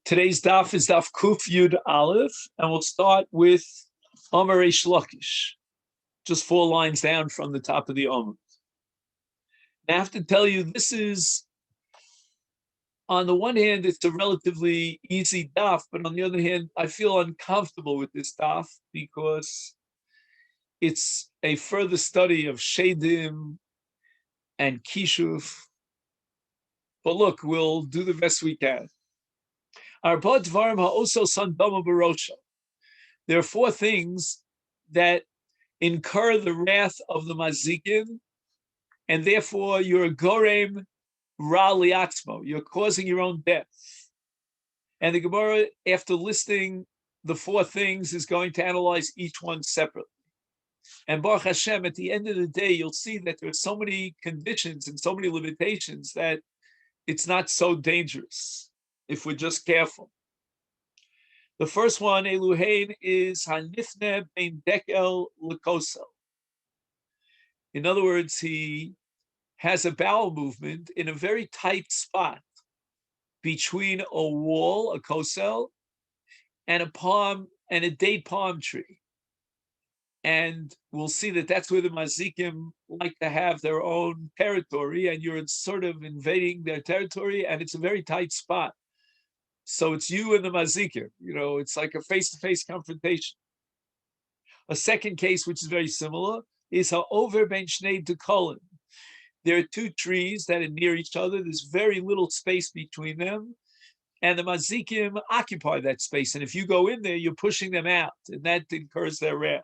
Today's daf is daf Kuf Yud Aleph, and we'll start with Omer Reish Lakish, just 4 lines down from the top of the Omer. I have to tell you, this is, on the one hand, it's a relatively easy daf, but on the other hand, I feel uncomfortable with this daf because it's a further study of Shedim and Kishuf. But look, we'll do the best we can. There are 4 things that incur the wrath of the mazikin, and therefore you're gorem ra liatzmo. You're causing your own death. And the Gemara, after listing the 4 things, is going to analyze each one separately. And Baruch Hashem, at the end of the day, you'll see that there's so many conditions and so many limitations that it's not so dangerous if we're just careful. The first one, Eluhein, is Hanifne bein dekel lekosel. In other words, he has a bowel movement in a very tight spot between a wall, a kosel, and a date palm tree. And we'll see that that's where the mazikim like to have their own territory, and you're sort of invading their territory, and it's a very tight spot. So it's you and the mazikim. It's like a face-to-face confrontation. A second case, which is very similar, is ha'over ben shnei dekolim. There are 2 trees that are near each other. There's very little space between them, and the mazikim occupy that space. And if you go in there, you're pushing them out, and that incurs their wrath.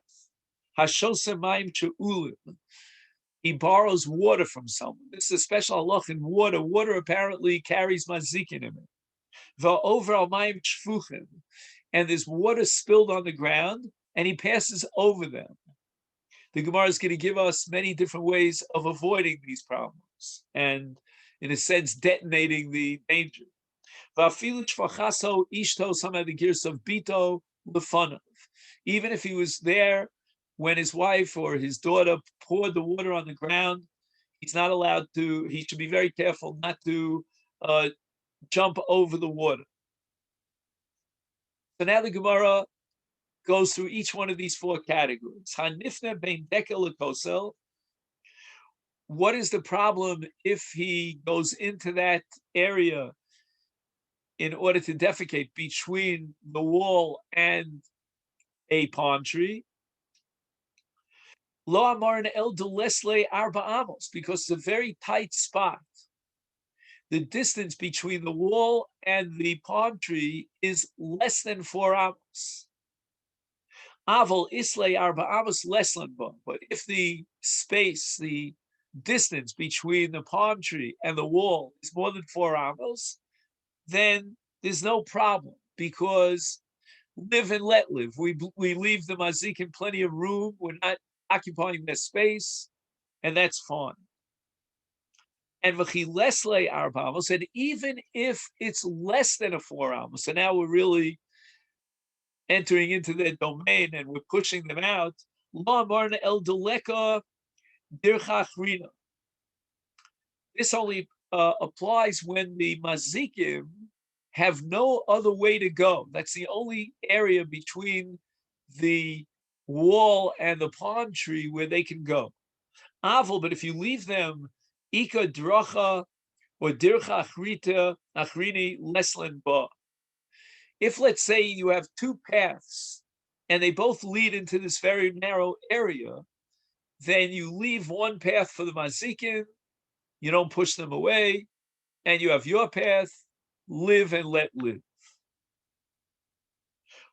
Hashoseh mayim she'ulim. He borrows water from someone. This is a special halach in water. Water apparently carries mazikin in it. Va'over al mayim shfuchim. And there's water spilled on the ground, and he passes over them. The Gemara is going to give us many different ways of avoiding these problems and, in a sense, detonating the danger. Even if he was there when his wife or his daughter poured the water on the ground, he's not allowed to, he should be very careful not to jump over the water. So now the Gemara goes through each one of these 4 categories. Hanifne bein dekel lekosel. What is the problem if he goes into that area in order to defecate between the wall and a palm tree? Lo amarin el delesle arba amos, because it's a very tight spot. The distance between the wall and the palm tree is less than 4 amos. Aval islay arba amos leslanba. But if the space, the distance between the palm tree and the wall is more than 4 amos, then there's no problem, because live and let live. We leave the mazikin plenty of room. We're not occupying their space, and that's fine. And v'chilesle arba amos, and even if it's less than a 4 amos, so now we're really entering into their domain and we're pushing them out. Lo amarna el deleka dircha achrina. This only applies when the mazikim have no other way to go. That's the only area between the wall and the palm tree where they can go. Aval, but if you leave them ika dracha or dircha achrini leslen ba. If, let's say, you have 2 paths and they both lead into this very narrow area, then you leave one path for the mazikin, you don't push them away, and you have your path, live and let live.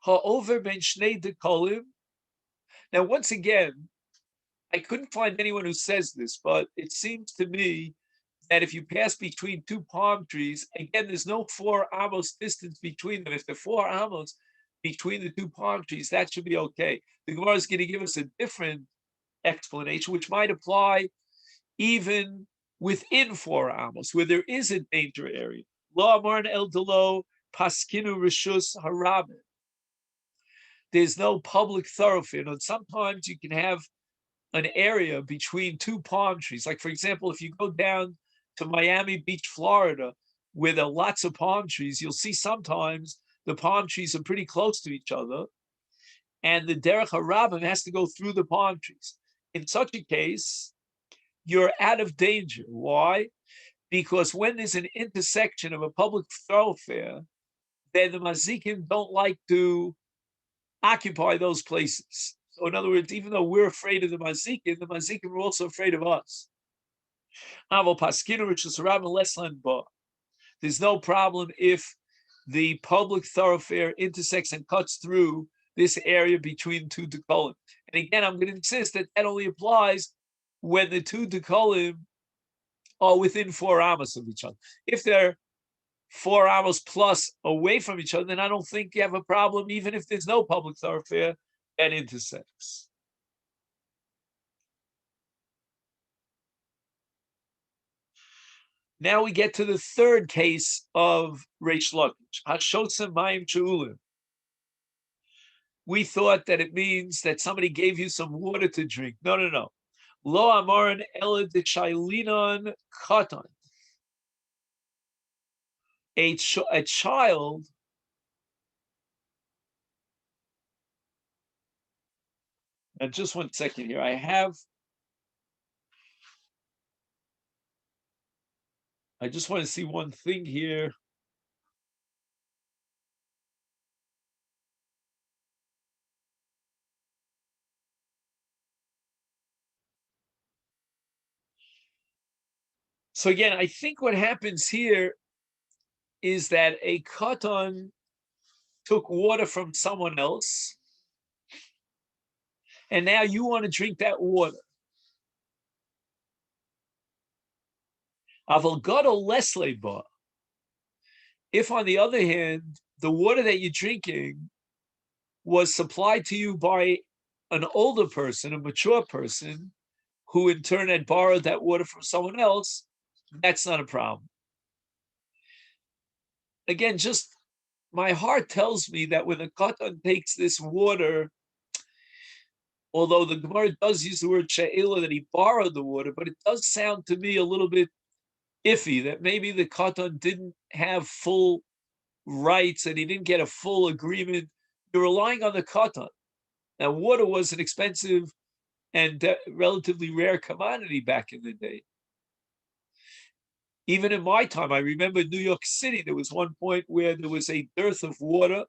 Ha'over ben shnei dekolim. Now, once again, I couldn't find anyone who says this, but it seems to me that if you pass between 2 palm trees, again, there's no 4 amos distance between them. If there are 4 amos between the 2 palm trees, that should be okay. The Gemara is going to give us a different explanation, which might apply even within 4 amos, where there is a danger area. Lo amarn el delo paskinu rishus harabim. There's no public thoroughfare. Sometimes you can have an area between 2 palm trees. Like, for example, if you go down to Miami Beach, Florida, where there are lots of palm trees, you'll see sometimes the palm trees are pretty close to each other, and the derech harabim has to go through the palm trees. In such a case, you're out of danger. Why? Because when there's an intersection of a public thoroughfare, then the mazikim don't like to occupy those places. So in other words, even though we're afraid of the mazikim are also afraid of us. There's no problem if the public thoroughfare intersects and cuts through this area between two dekolim. And again, I'm going to insist that that only applies when the two dekolim are within 4 amos of each other. If they're 4 amos plus away from each other, then I don't think you have a problem, even if there's no public thoroughfare that intersects. Now we get to the third case of Reish Lakish, Hashotzim Mayim Cheulim. We thought that it means that somebody gave you some water to drink. No. Lo amaran ela d'chaylinon katan. A child now just 1 second here. I just want to see one thing here. So again, I think what happens here is that a katan took water from someone else, and now you want to drink that water. If, on the other hand, the water that you're drinking was supplied to you by an older person, a mature person, who in turn had borrowed that water from someone else, that's not a problem. Again, just my heart tells me that when a katan takes this water, although the Gemara does use the word she'ela, that he borrowed the water, but it does sound to me a little bit iffy that maybe the katan didn't have full rights and he didn't get a full agreement. You're relying on the katan. Now, water was an expensive and relatively rare commodity back in the day. Even in my time, I remember in New York City, there was one point where there was a dearth of water,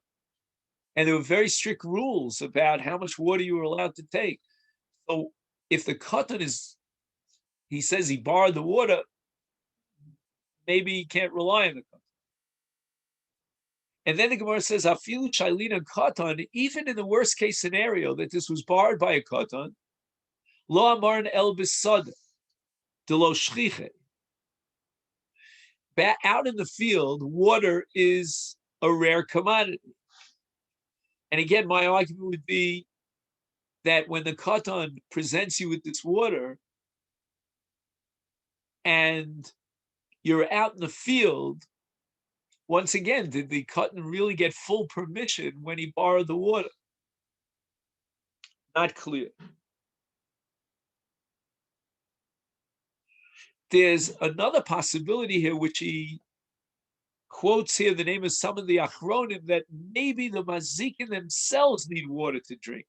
and there were very strict rules about how much water you were allowed to take. So if the katan he says he borrowed the water, maybe he can't rely on the katan. And then the Gemara says, Afilu shailina katan, even in the worst case scenario that this was borrowed by a katan, lo amaran el bisada, de lo shchiche. Out in the field, water is a rare commodity. And again, my argument would be that when the katan presents you with this water and you're out in the field, once again, did the katan really get full permission when he borrowed the water? Not clear. There's another possibility here, which he quotes here the name of some of the achronim, that maybe the mazikin themselves need water to drink.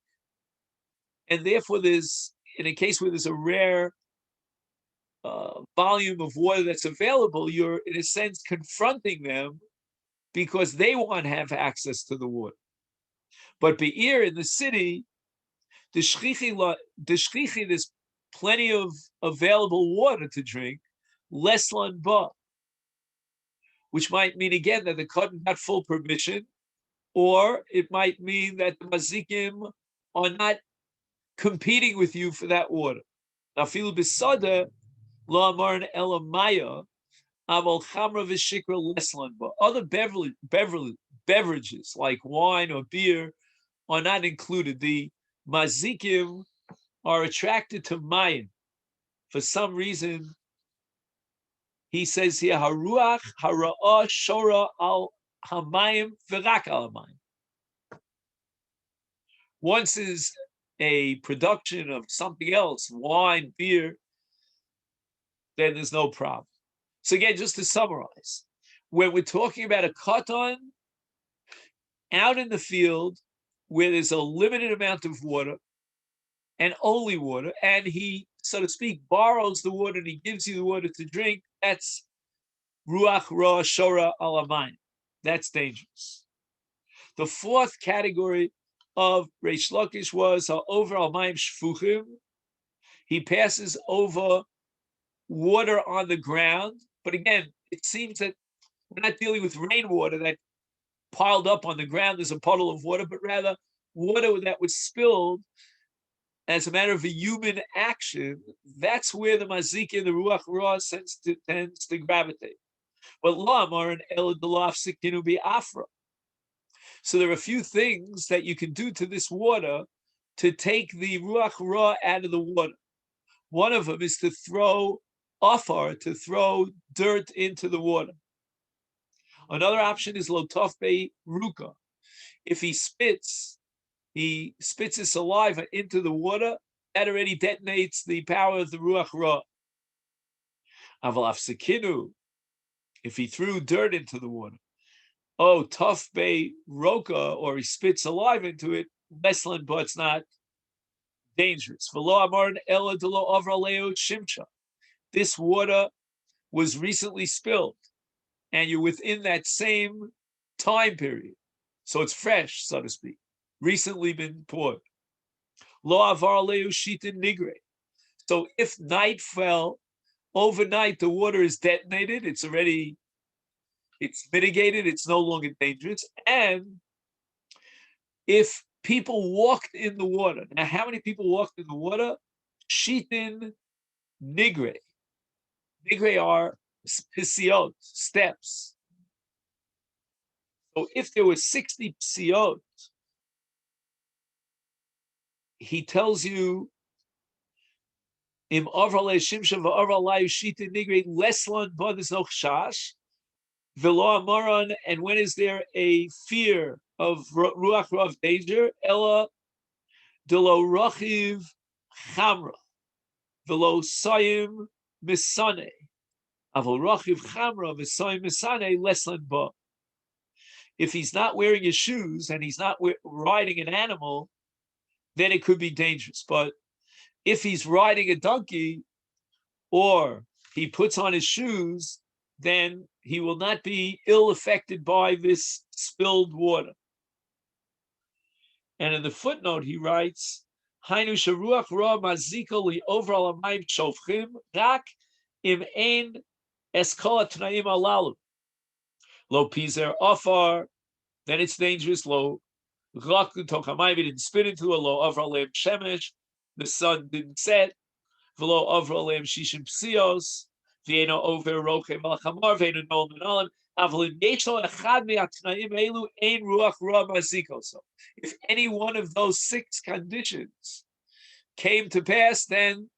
And therefore, there's, in a case where there's a rare volume of water that's available, you're, in a sense, confronting them because they want to have access to the water. But Be'ir, in the city, the shchichi, there's plenty of available water to drink, less lan ba, which might mean again that the katan got full permission, or it might mean that the mazikim are not competing with you for that water. Afilu bisada lo amaran ela maya aval chamra v'shikra less lan ba. Other beverages like wine or beer are not included. The mazikim are attracted to mayim. For some reason, he says here, haruach hara'ah shora al hamayim v'rak al hamayim. Once is a production of something else, wine, beer, then there's no problem. So again, just to summarize, when we're talking about a katan out in the field where there's a limited amount of water and only water, and he, so to speak, borrows the water and he gives you the water to drink, that's ruach ra shora alamayim. That's dangerous. The fourth category of Reish Lakish was over almayim shfuchim. He passes over water on the ground, but again, it seems that we're not dealing with rainwater that piled up on the ground as a puddle of water, but rather water that was spilled as a matter of a human action. That's where the mazik and the ruach ra tends to gravitate. But lamar and eladolaf sikinu be afra. So there are a few things that you can do to this water to take the ruach ra out of the water. One of them is to throw afar, to throw dirt into the water. Another option is lotof be ruka. If he spits his saliva into the water, that already detonates the power of the ruach ra. Avalaf sekinu, if he threw dirt into the water, tough bay roka, or he spits saliva into it, Meslan, but it's not dangerous. This water was recently spilled, and you're within that same time period. So it's fresh, so to speak, recently been poured. Lo avar leu shitin nigre. So if night fell, overnight the water is detonated, it's mitigated, it's no longer dangerous. And if people walked in the water, now how many people walked in the water? Shitin nigre. Nigre are pisiot, steps. So if there were 60 pisiot, he tells you, Im avrale shimsha v'avralayu shitin nigre leslan b'adis no chash v'lo amaran. And when is there a fear of ruach ra, of danger? Ella delo rachiv chamra v'lo sayim misane avol rachiv chamra v'sayim misane leslan ba. If he's not wearing his shoes and he's not riding an animal, then it could be dangerous. But if he's riding a donkey or he puts on his shoes, then he will not be ill affected by this spilled water. And in the footnote, he writes, Hainu sharuach ra mazika li overal amayim shofchim rak im ein eskol tnaim alalu. Lo pizer afar, then it's dangerous. Lo raku tochamayim, didn't spit into a lo overal leim shemesh, the sun didn't set. V'lo overal leim shishim psios, v'eno over rochem alchamar, v'eno nol menalim. So if any one of those 6 conditions came to pass, then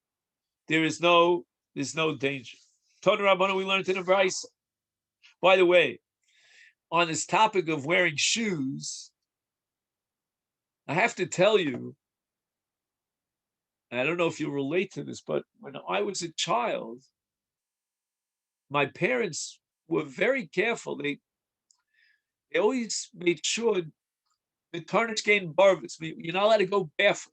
there's no danger. Tonu Rabbanu, we learned in the Brisa. By the way, on this topic of wearing shoes, I have to tell you, I don't know if you relate to this, but when I was a child, my parents were very careful. They always made sure the tarnish gain barvis. You're not allowed to go barefoot.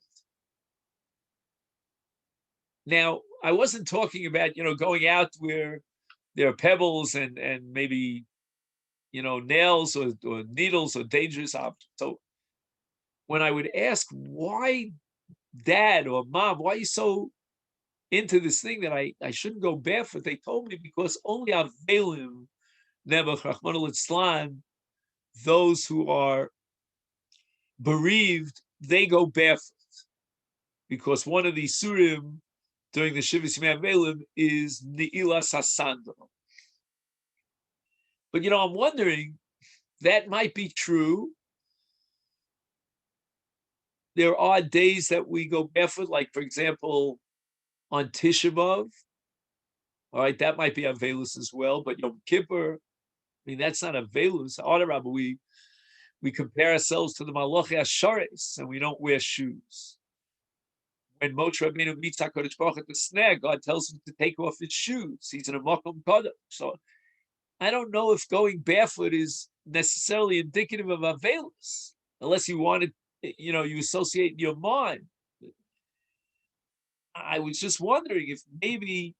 Now, I wasn't talking about, going out where there are pebbles and maybe, nails or needles or dangerous objects. So when I would ask, why Dad or Mom, why are you so into this thing that I shouldn't go barefoot? They told me because only Avelim, Nebuch, Rahman al-Islam, those who are bereaved, they go barefoot. Because one of the Surim during the Shivas Yimei Avelim is Ni'ilas HaSandal. But, I'm wondering, that might be true. There are days that we go barefoot, like, for example, on Tisha B'Av. All right, that might be Avelus as well. But Yom Kippur, that's not Avelus. Adarabba, we compare ourselves to the Malachi Asharis, and we don't wear shoes. When Moshe Rabbeinu meets HaKadosh Baruch at the snare, God tells him to take off his shoes. He's in a Makom Kodesh. So I don't know if going barefoot is necessarily indicative of Avelus, unless you want to, you associate in your mind. I was just wondering if maybe,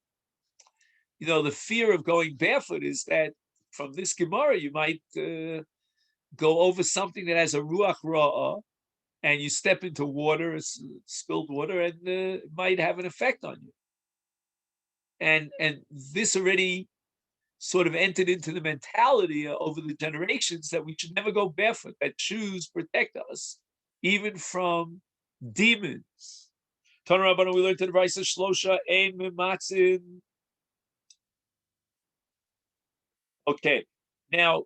the fear of going barefoot is that from this Gemara, you might go over something that has a Ruach Ra'ah, and you step into water, spilled water, and it might have an effect on you. And this already sort of entered into the mentality over the generations that we should never go barefoot, that shoes protect us, even from demons. Tana Rabbanu, we learned to the Brisa Shlosha, Ein Mimatzin. Okay, now,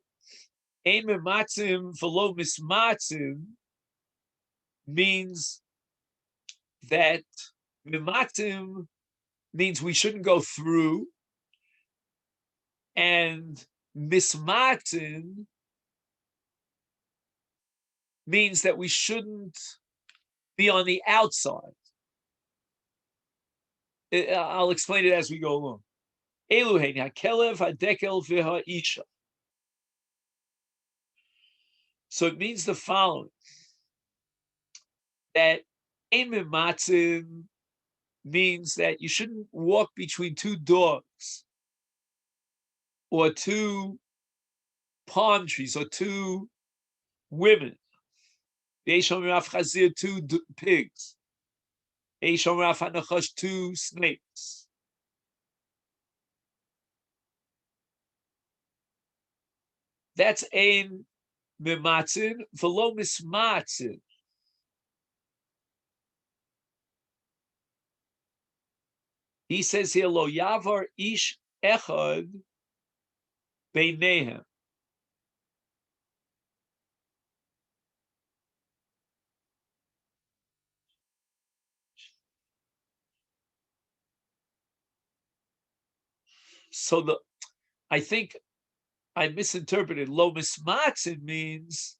Ein Mimatzim v'lo mismatzim means that Mimatzim means we shouldn't go through, and mismatzin means that we shouldn't be on the outside. I'll explain it as we go along. Eluhein hakelev hadekel v'ha'isha. So it means the following: that ein mimatzin means that you shouldn't walk between two dogs, or two palm trees, or two women. Two pigs. Two snakes. That's ein mimatzin v'lo mismatzin. He says here, lo yavar ish echad beinehem. So I think I misinterpreted. Lo mismatzin means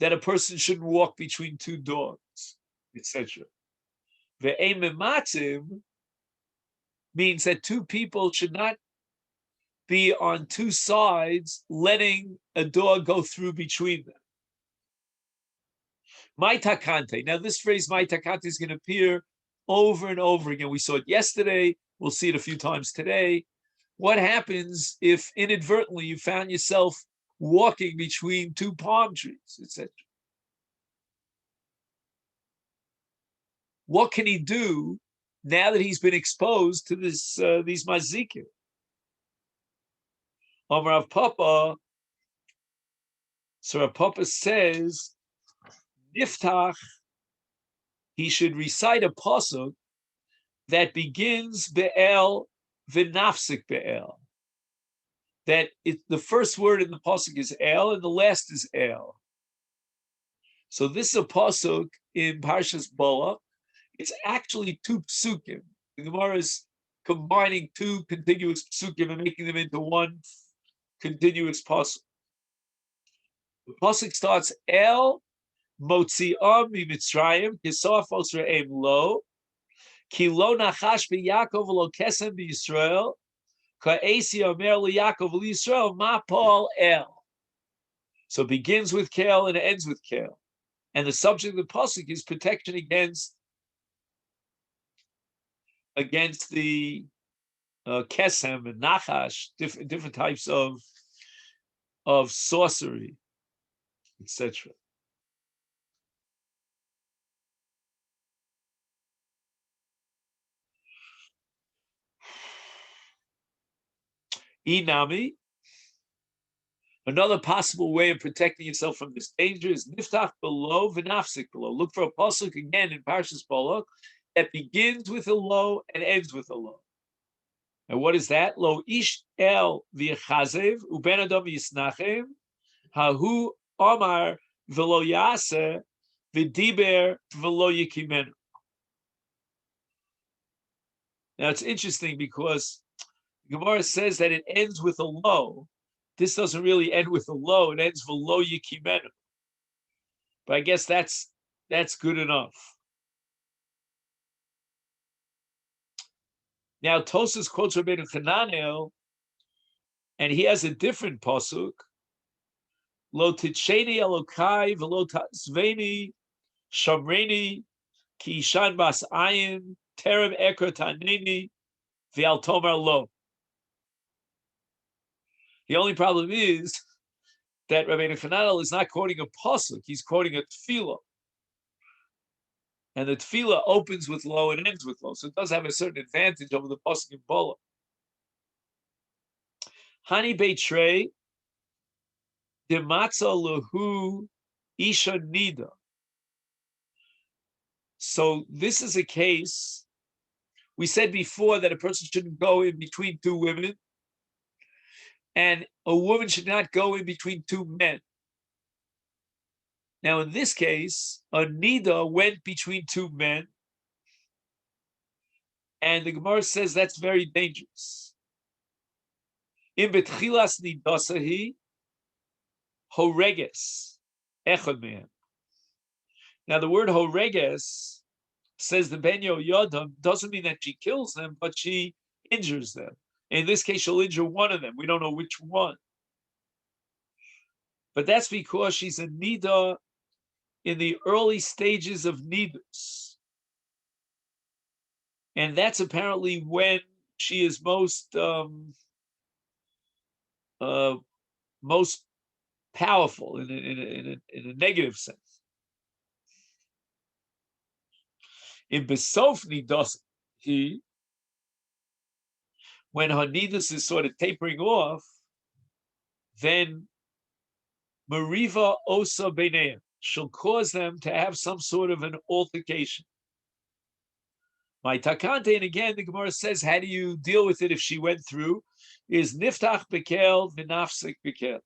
that a person shouldn't walk between two dogs, etc. Ve'ein mimatzim means that two people should not be on two sides, letting a dog go through between them. My takante. Now, this phrase, my takante, is going to appear over and over again. We saw it yesterday. We'll see it a few times today. What happens if inadvertently you found yourself walking between two palm trees, etc.? What can he do now that he's been exposed to these mazikim? Rav Papa, so Rav Papa says, Niftach, he should recite a pasuk that begins be'el v'nafsik be'el. That the first word in the pasuk is el and the last is el. So this is a pasuk in Parshas Balak. It's actually two psukim. The Gemara is combining two contiguous psukim and making them into one continuous pasuk. The pasuk starts el motzi'am mitzrayim kisafos re'em lo ki lo nachash b'Yaakov lo kesem b'Yisrael ka'esi omer liYaakov l'Yisrael ma Paul el. So it begins with kel and it ends with kel, and the subject of the pasuk is protection against the kesem and nachash, different types of sorcery, etc. Inami, another possible way of protecting yourself from this danger is niftach below v'nafsik below. Look for a pasuk again in Parshas Balak that begins with a lo and ends with a lo. And what is that? Lo ish el v'chazev uben adam yisnachem hahu omar v'lo yaseh v'diber v'lo yikimenu. Now it's interesting because Gemara says that it ends with a lo. This doesn't really end with a lo. It ends v'lo yikimenu. But I guess that's good enough. Now Tosas quotes Rabbeinu Chananel And he has a different pasuk. Lo titsheni elokai v'lo tatzveni shamreni ki ishan bas ayin terem ekra taneni v'al tomar lo. The only problem is that Rabbeinu Chananel is not quoting a pasuk; he's quoting a tefillah, and the tefillah opens with lo and ends with lo, so it does have a certain advantage over the pasuk in Bola. Hani beitrei dematza lahu isha nida. So this is a case. We said before that a person shouldn't go in between two women, and a woman should not go in between two men. Now, in this case, a nida went between two men, and the Gemara says that's very dangerous. In betchilas nidasahi horeges echad mehem. Now, the word horeges says the Ben Yoyadam doesn't mean that she kills them, but she injures them. In this case, she'll injure one of them. We don't know which one. But that's because she's a nida in the early stages of nidus. And that's apparently when she is most powerful in a negative sense. In Besof Nidas, when her nidus is sort of tapering off, then Mariva Osa Beineim, she'll cause them to have some sort of an altercation. My takante, and again, the Gemara says, how do you deal with it if she went through? Is niftach bekel v'nafsik bekel.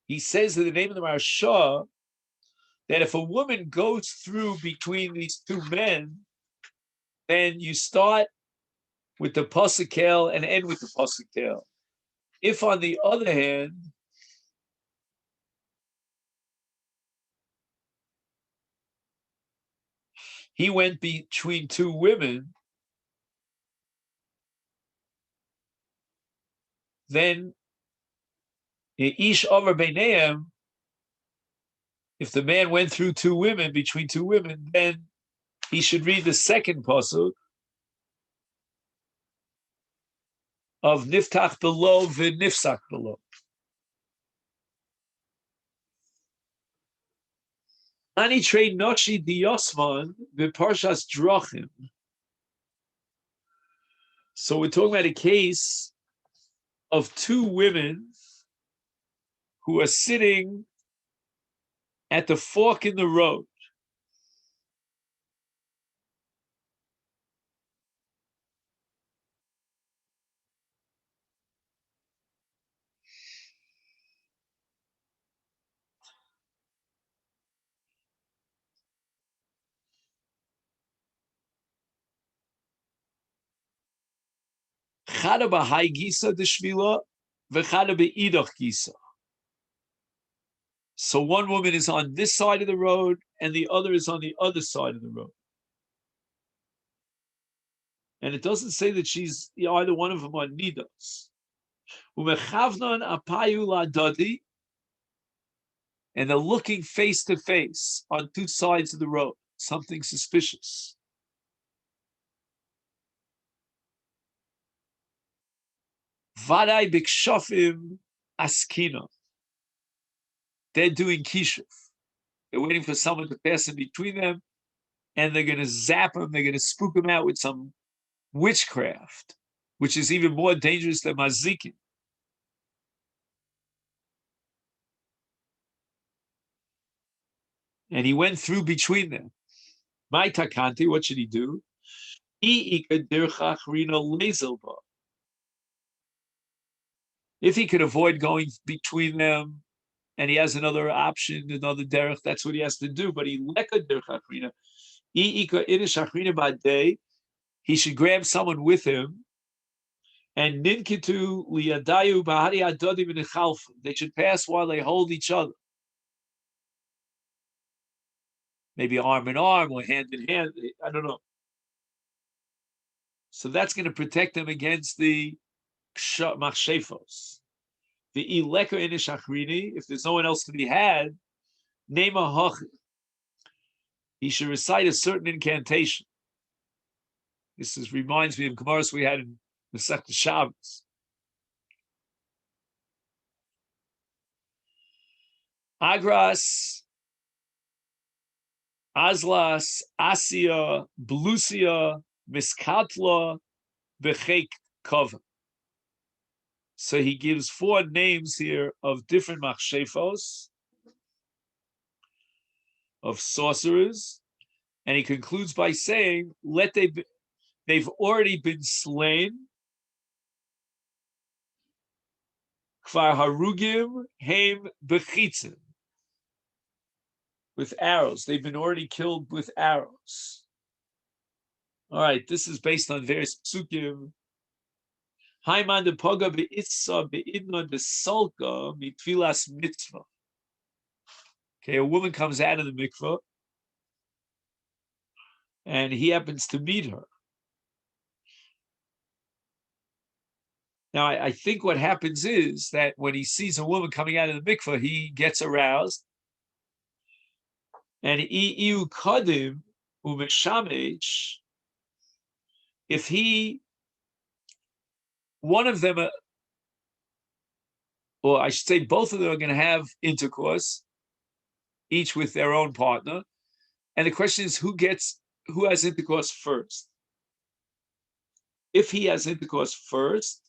He says in the name of the Maharsha that if a woman goes through between these two men, then you start with the pasuk and end with the pasuk. If, on the other hand, he went between two women, then ish over beineim, if the man went through two women, between two women, then he should read the second pasuk of niftach below v'nifsak below. Ani trei noshi diyosman v'parshas drachim. So we're talking about a case of two women who are sitting at the fork in the road. Chada b'hai gisa d'shvila, v'chada b'idach gisa. So one woman is on this side of the road, and the other is on the other side of the road. And it doesn't say that she's either one of them on nidas. Umechavnan apayu la'dadi, and they're looking face to face on two sides of the road. Something suspicious. Vaday bikshofim askina. They're doing kishuf. They're waiting for someone to pass in between them, and they're going to zap them. They're going to spook them out with some witchcraft, which is even more dangerous than mazikin. And he went through between them. My takanti, what should he do? If he could avoid going between them, and he has another option, another derech, that's what he has to do. But he leka derech achrina. he should grab someone with him, and ninkitu liyadayu bahari adodim in. They should pass while they hold each other, maybe arm in arm or hand in hand. I don't know. So that's going to protect them against the machshefos. The ileka inishachrini. If there's no one else to be had, nema hach. He should recite a certain incantation. Reminds me of Gemaras we had in Masechet Shabbos. Agras, Azlas, Asia, Belusia, Miskatla, Bechek Kova. So he gives 4 names here of different machshefos, of sorcerers, and he concludes by saying, they've already been slain. Kvar harugim heim bechitzim. With arrows. They've been already killed with arrows. All right, this is based on various psukim. Haiman de poga beitza beidna de salka mitfilas mitzvah. Okay, a woman comes out of the mikvah, and he happens to meet her. Now, I think what happens is that when he sees a woman coming out of the mikvah, he gets aroused, and iu kadim umeshamech. If one of them, or I should say both of them, are going to have intercourse, each with their own partner. And the question is, who has intercourse first? If he has intercourse first,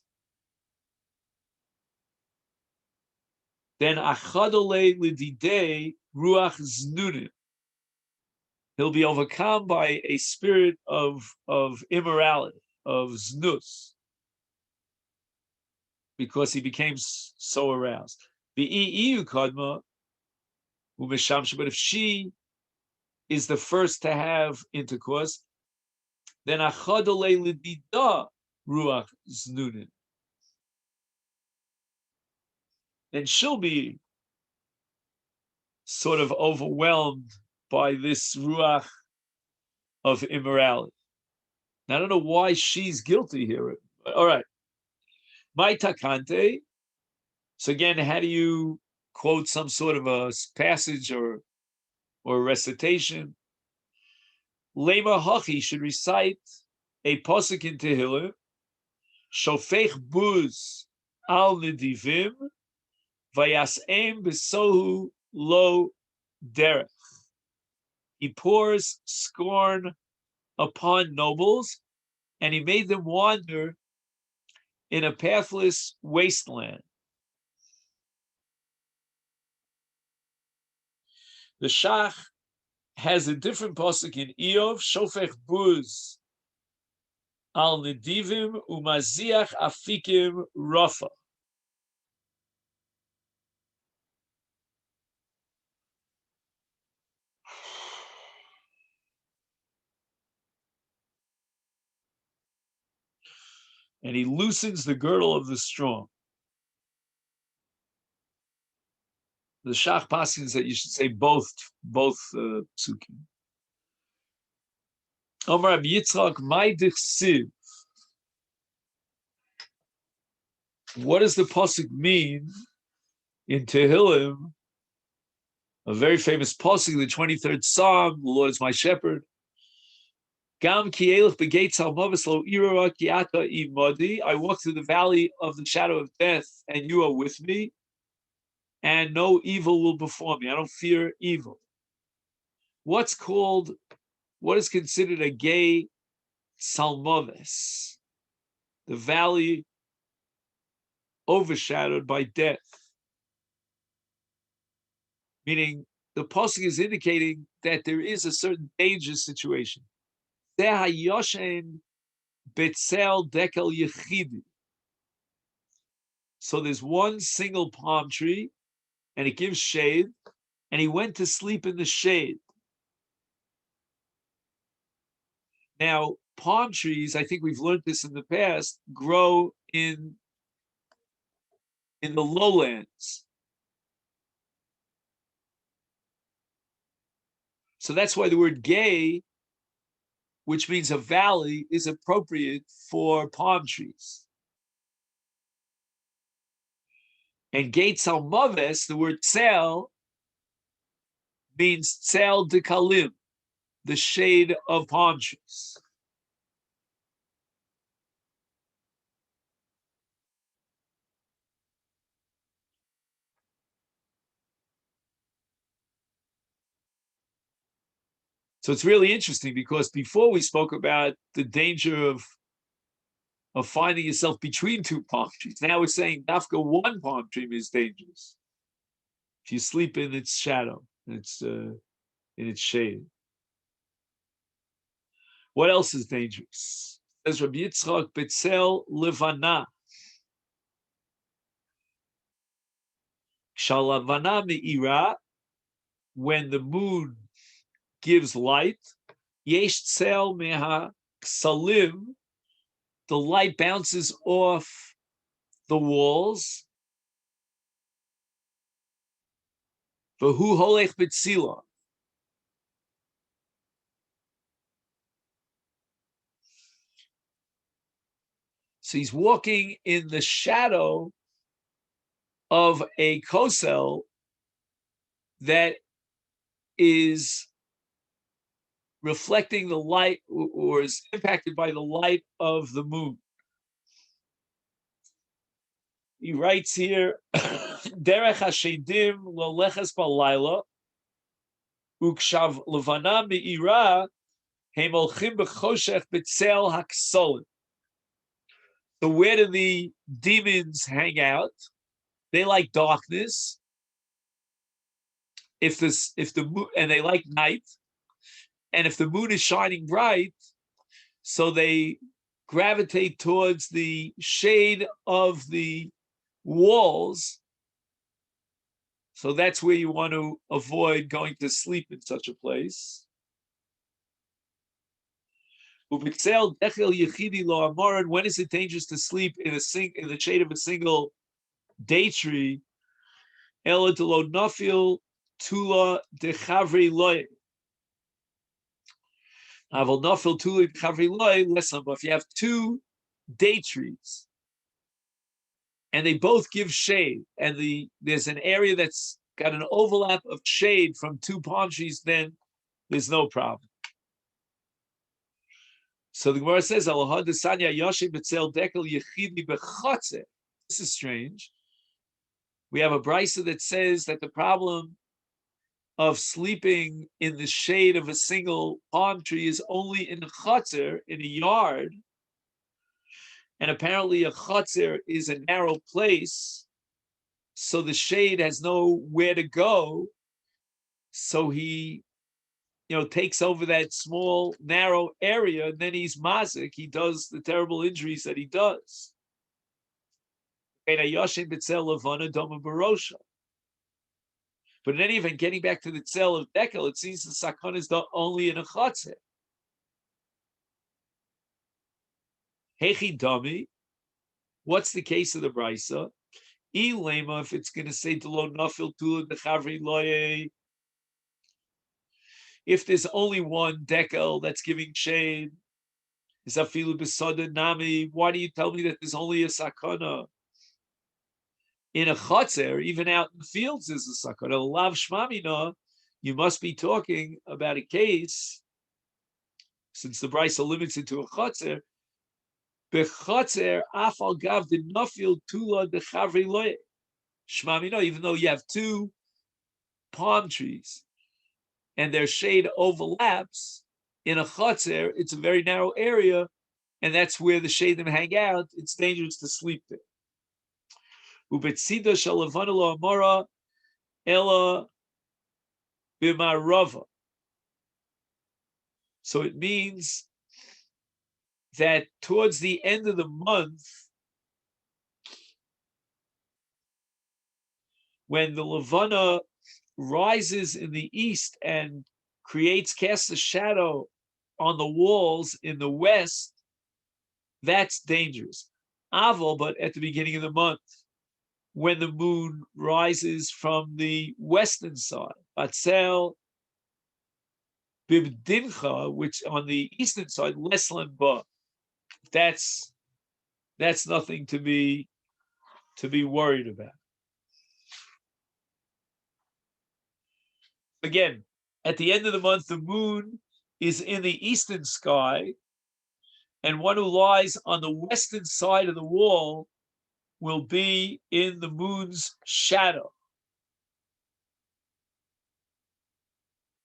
then achadole lididei ruach znunim. He'll be overcome by a spirit of immorality, of znus, because he became so aroused. The EU kadma umeshamsha, but if she is the first to have intercourse, then achadole lidida ruach znunim. Then she'll be sort of overwhelmed by this ruach of immorality. Now, I don't know why she's guilty here. But all right. My takante. So again, how do you quote some sort of a passage or recitation? Lema hachi should recite a pasuk in Tehillim. Shofech buz al nidivim vayasem besohu lo derech. He pours scorn upon nobles, and he made them wander in a pathless wasteland. The Shach has a different pasuk in Eov, Shofech buz al nedivim umaziach afikim rafa. And he loosens the girdle of the strong. The Shach passes that you should say both psukim. Omar Rabbi Yitzchak, my dichsiv. What does the pasuk mean in Tehillim? A very famous pasuk, the 23rd Psalm. The Lord is my shepherd. Gam ki elech begates halmavis lo irara ki ata imadi. I walk through the valley of the shadow of death, and you are with me, and no evil will befall me. I don't fear evil. What is considered a gay salmavis? The valley overshadowed by death. Meaning the pasuk is indicating that there is a certain dangerous situation. So there's one single palm tree, and it gives shade, and he went to sleep in the shade. Now, palm trees, I think we've learned this in the past, grow in the lowlands. So that's why the word gay, which means a valley, is appropriate for palm trees. And Gates al Maves, the word tzel, means tzel de kalim, the shade of palm trees. So it's really interesting because before we spoke about the danger of finding yourself between two palm trees. Now we're saying Dafka one palm tree is dangerous. If you sleep in its shadow, in its shade. What else is dangerous? Says Rabbi Yitzchak Betzel Levana. Shalavana Me'ira, when the moon gives light, Yesh Tzel Meha Ksalim, the light bounces off the walls. V'hu holech b'tzila. So he's walking in the shadow of a kosel that is reflecting the light or is impacted by the light of the moon. He writes here, Derech hashedim loleches balayla, ukshav levana me'ira, hem olchim b'choshech b'tzel haksolim. So where do the demons hang out? They like darkness. If the moon, and they like night, and if the moon is shining bright, so they gravitate towards the shade of the walls. So that's where you want to avoid going to sleep in such a place. When is it dangerous to sleep in the shade of a single day tree? Tula de chavri loy. But if you have two day trees and they both give shade, and there's an area that's got an overlap of shade from two palm trees, then there's no problem. So the Gemara says, this is strange. We have a brisa that says that the problem of sleeping in the shade of a single palm tree is only in a chotzer, in a yard. And apparently a chotzer is a narrow place, so the shade has nowhere to go. So he, takes over that small, narrow area, and then he's mazik. He does the terrible injuries that he does. But in any event, getting back to the tzel of Dekel, it seems the sakon is only in a chotzer. Hechi dami. What's the case of the brisa? Ilema, if it's going to say delo nafil tula dechavri loye, if there's only one dekel that's giving shade, is afilu besada nami. Why do you tell me that there's only a sakana? In a chotzer, even out in the fields, is a sakana. Lav shmamina, you must be talking about a case, since the brisa limits it to a chotzer. Bechotzer afal gav the nafil tula dechavri loye. Shmamina, even though you have two palm trees and their shade overlaps, in a chotzer, it's a very narrow area, and that's where the shadim hang out. It's dangerous to sleep there. Ubetzida shalavana amara ela bimarava. So it means that towards the end of the month, when the Levana rises in the east and casts a shadow on the walls in the west, that's dangerous. Aval, but at the beginning of the month, when the moon rises from the western side, Batzel Bibdincha, which on the eastern side, Leslan Ba. That's nothing to be worried about. Again, at the end of the month, the moon is in the eastern sky, and one who lies on the western side of the wall will be in the moon's shadow.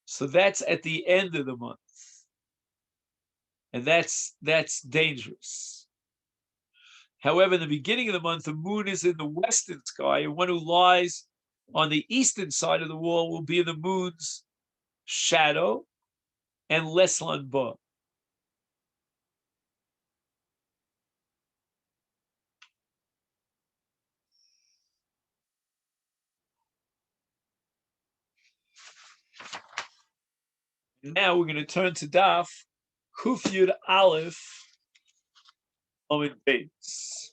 So that's at the end of the month. And that's dangerous. However, in the beginning of the month, the moon is in the western sky, and one who lies on the eastern side of the wall will be in the moon's shadow and Leslan Ba. Now we're going to turn to Daf Kuf Yud Aleph Amid Beis.